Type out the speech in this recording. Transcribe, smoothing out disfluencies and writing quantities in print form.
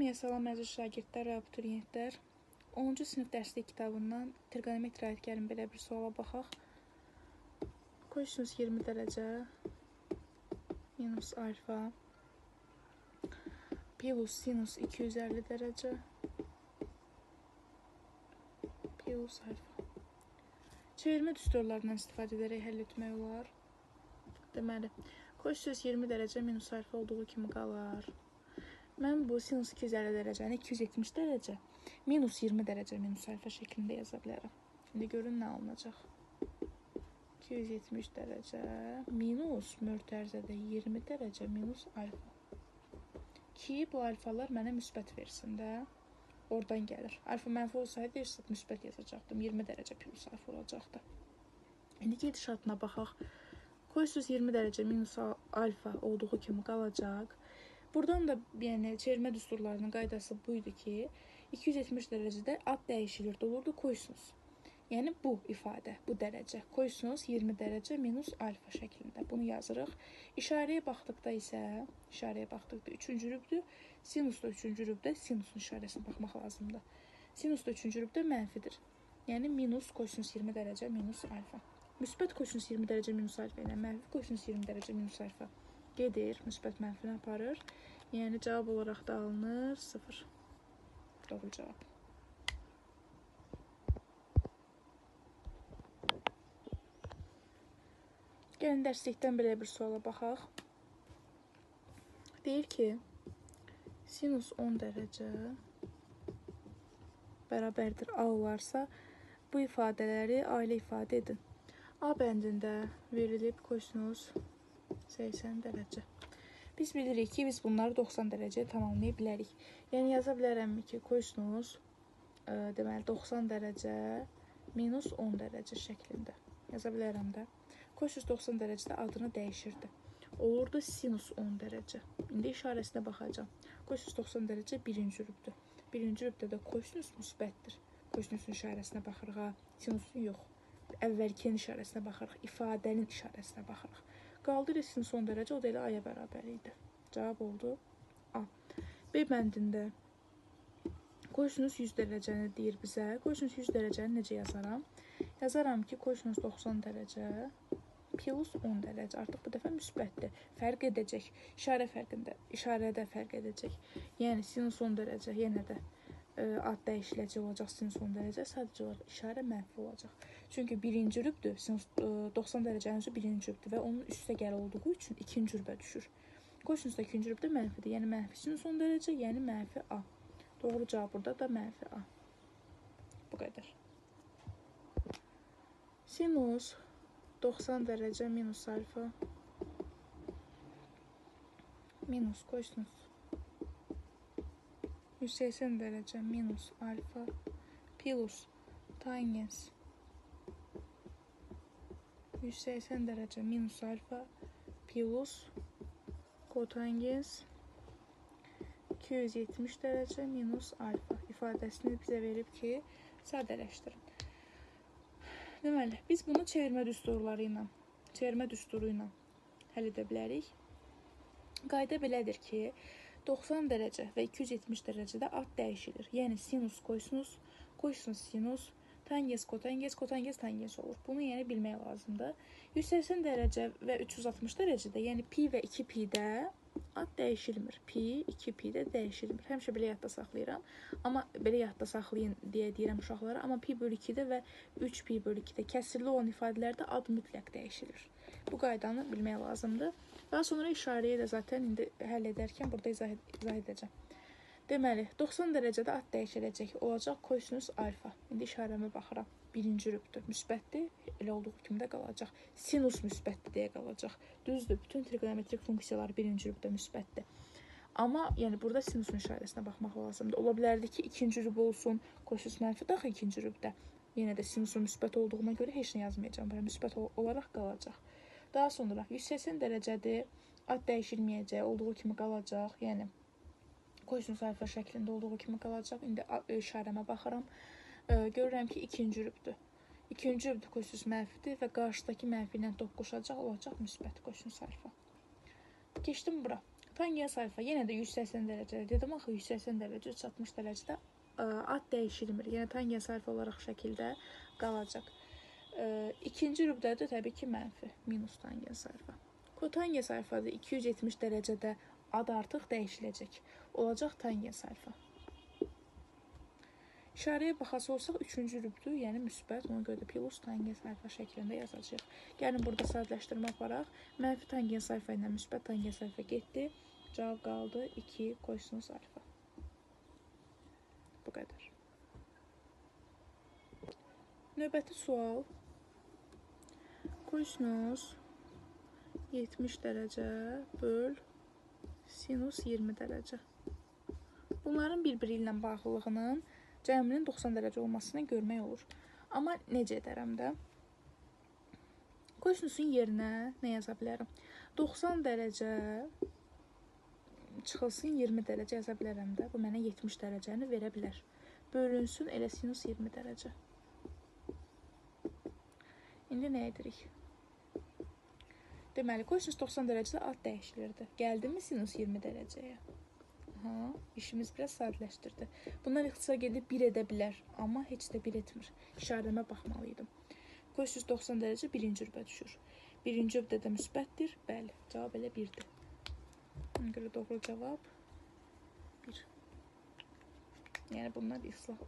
Hamıya salam əziz şagirdlər və abituriyentlər. 10-cu sinif dərslik kitabından trigonometriya aid gəlin belə bir suala baxaq. Kosinus 20 dərəcə minus alfa plus sinus 250 dərəcə plus alfa. Çevirmə düsturlarından istifadə edərək həll etmək olar. Deməli, kosinus 20 dərəcə minus alfa olduğu kimi qalar. Mən bu sinus 250 dərəcəni 270 dərəcə minus 20 dərəcə minus alfa şəklində yaza bilərəm. İndi görün nə alınacaq. 270 dərəcə minus mötərizədə 20 dərəcə minus alfa. Ki bu alfalar mənə müsbət versin də. Oradan gəlir. Alfa mənfi olsaydı müsbət yazacaqdım. 20 dərəcə plus alfa olacaqdı. İndi gedişatına baxaq. Kosinus 20 dərəcə minus alfa olduğu kimi qalacaq. Buradan da yəni çevirmə düsturlarının qaydası bu idi ki, 270 dərəcədə ad dəyişilirdi, olurdu kosinus. Yəni bu ifadə, bu dərəcə. Kosinus 20 dərəcə minus alfa şəklində. Bunu yazırıq. İşarəyə baxdıqda isə, üçüncü rübdür. Sinus da üçüncü rübdə, sinusun işarəsinə baxmaq lazımdır. Sinus da üçüncü rübdə mənfidir. Yəni minus kosinus 20 dərəcə minus alfa. Müsbət kosinus 20 dərəcə minus alfa ilə mənfi kosinus 20 dərəcə minus alfa gedir, müsbət mənfini aparır. Yəni cavab olaraq da alınır 0. Doğru cavab. Gəlin dərslikdən belə bir suala baxaq. Deyir ki, sinus 10 dərəcə bərabərdir A olarsa, bu ifadələri ailə ifadə edin. A bəndində verilib kosinus 80 dərəcə. Biz bilirik ki, biz bunları 90 dərəcəyə tamamlaya bilərik. Yəni yaza bilərəmmi ki, kosinus deməli 90 dərəcə minus 10 dərəcə şəklində. Yaza bilərəm də. Kosinus 90 dərəcədə adını dəyişirdi. Olurdu sinus 10 dərəcə. İndi işarəsinə baxacağım. Kosinus 90 dərəcə birinci rübdür. Birinci rübdə də kosinus müsbətdir. Kosinusun işarəsinə baxırıq. Sinusun yox. Əvvəlkinin işarəsinə baxırıq. İfadənin işarəsinə baxırıq. Qaldı sinus 10 dərəcə, o da elə aya bərabər idi. Cavab oldu A. B bəndində kosinus 100 dərəcəni deyir bizə. Kosinus 100 dərəcəni necə yazaram? Yazaram ki, kosinus 90 dərəcə plus 10 dərəcə. Artıq bu dəfə müsbətdir. Fərq edəcək. İşarədə fərq edəcək. Yəni sinus 10 dərəcə yenə də ad dəyişiləcək olacaq sinus 10 dərəcə. Sadəcə olaraq işarə mənfi olacaq. Çünki birinci rübdür. Sinus 90 dərəcənin üzü birinci rübdür və onun üstə gəl olduğu üçün ikinci rübə düşür. Kosinus da ikinci rübdə mənfidir. Yəni mənfi sinus 10 dərəcə, yəni mənfi A. Doğru cavab burada da mənfi A. Bu qədər. Sinus 90 dərəcə minus alfa minus kosinus 180 dərəcə minus alfa plus tangens 180 dərəcə minus alfa plus kotangens 270 dərəcə minus alfa ifadəsini bizə verib ki, sadələşdirin. Deməli, biz bunu çevirmə düsturu ilə həll edə bilərik. Qayda belədir ki, 90 dərəcə və 270 dərəcədə ad dəyişilir. Yəni sinus kosinus, kosinus sinus, tangens kotangens, kotangens tangens olur. Bunu yəni bilmək lazımdır. 180 dərəcə və 360 dərəcədə, yəni pi və 2pi'də ad dəyişilmir. Pi, 2pi'də dəyişilmir. Həmişə belə yadda saxlayıram. Amma belə yadda saxlayın deyə deyirəm uşaqlara. Amma pi bölü 2-də və 3pi bölü 2-də kəsirli olan ifadələrdə ad mütləq dəyişilir. Bu qaydanı bilmək lazımdır. Daha sonra işarəyə də zaten indi həll edərkən burada izah edəcəm. Deməli, 90 dərəcədə ad dəyişiləcək olacaq kosinus alfa. İndi işarəmə baxıram. Birinci rübdür, müsbətdir, elə olduğu kimi də qalacaq. Sinus müsbətdir deyə qalacaq. Düzdür, bütün trigonometrik funksiyalar birinci rübdə müsbətdir. Amma yəni burada sinusun işarəsinə baxmaq lazımdır. Ola bilərdi ki, ikinci rübdə olsun, kosinus mənfi daxil ikinci rübdə. Yenə də sinusun müsbət olduğuna görə heç nə yazmayacağım. Belə müsbət olaraq qalacaq. Daha sonra 180 dərəcədir, ad dəyişilməyəcək, olduğu kimi qalacaq. Yəni kosinus alfa şəklində olduğu kimi qalacaq. İndi işarəmə baxıram. Görürəm ki, ikinci rübdür. İkinci rübdür kosinus mənfidir və qarşıdakı mənfi ilə toqquşacaq, olacaq müsbət kosinus alfa. Keçdim bura. Tangent alfa yenə də 180 dərəcədə dedim axı 180 dərəcə 360 dərəcədə ad dəyişilmir. Yəni tangent alfa olaraq şəkildə qalacaq. İkinci rübdədə təbii ki mənfi minus tangent alfa. Kotangent alfada 270 dərəcədə ad artıq dəyişiləcək. Olacaq tangent alfa. İşarəyə baxası olsaq 3-cü rübdü, yəni müsbət, ona görə də plus tangent alfa şəklində yazacağıq. Gəlin burada sadələşdirmə aparaq. Mənfi tangent alfa ilə müsbət tangent alfa getdi. Cavab qaldı 2 kosinus alfa. Bu qədər. Növbəti sual. Kosinus 70 dərəcə böl sinus 20 dərəcə. Bunların bir-biri ilə bağlılığının cəminin 90 dərəcə olmasını görmək olur. Amma necə edərəm də? Kosinusun yerinə nə yaza bilərəm? 90 dərəcə çıxılsın 20 dərəcə yaza bilərəm də. Bu mənə 70 dərəcəni verə bilər. Bölünsün elə sinus 20 dərəcə. İndi nə edirik? Deməli, kosinus 90 dərəcədə ad dəyişilirdi. Gəldimi sinus 20 dərəcəyə? İşimiz biraz sadələşdirdi. Bunlar ixtisar gedib 1 edə bilər, amma heç də 1 etmir. İşarəmə baxmalıydım. Kosinus 90 dərəcə birinci rübə düşür. Birinci rübdə də müsbətdir. Bəli, cavab elə 1-dir. Ona görə doğru cavab 1. Yəni bunlar islah olur.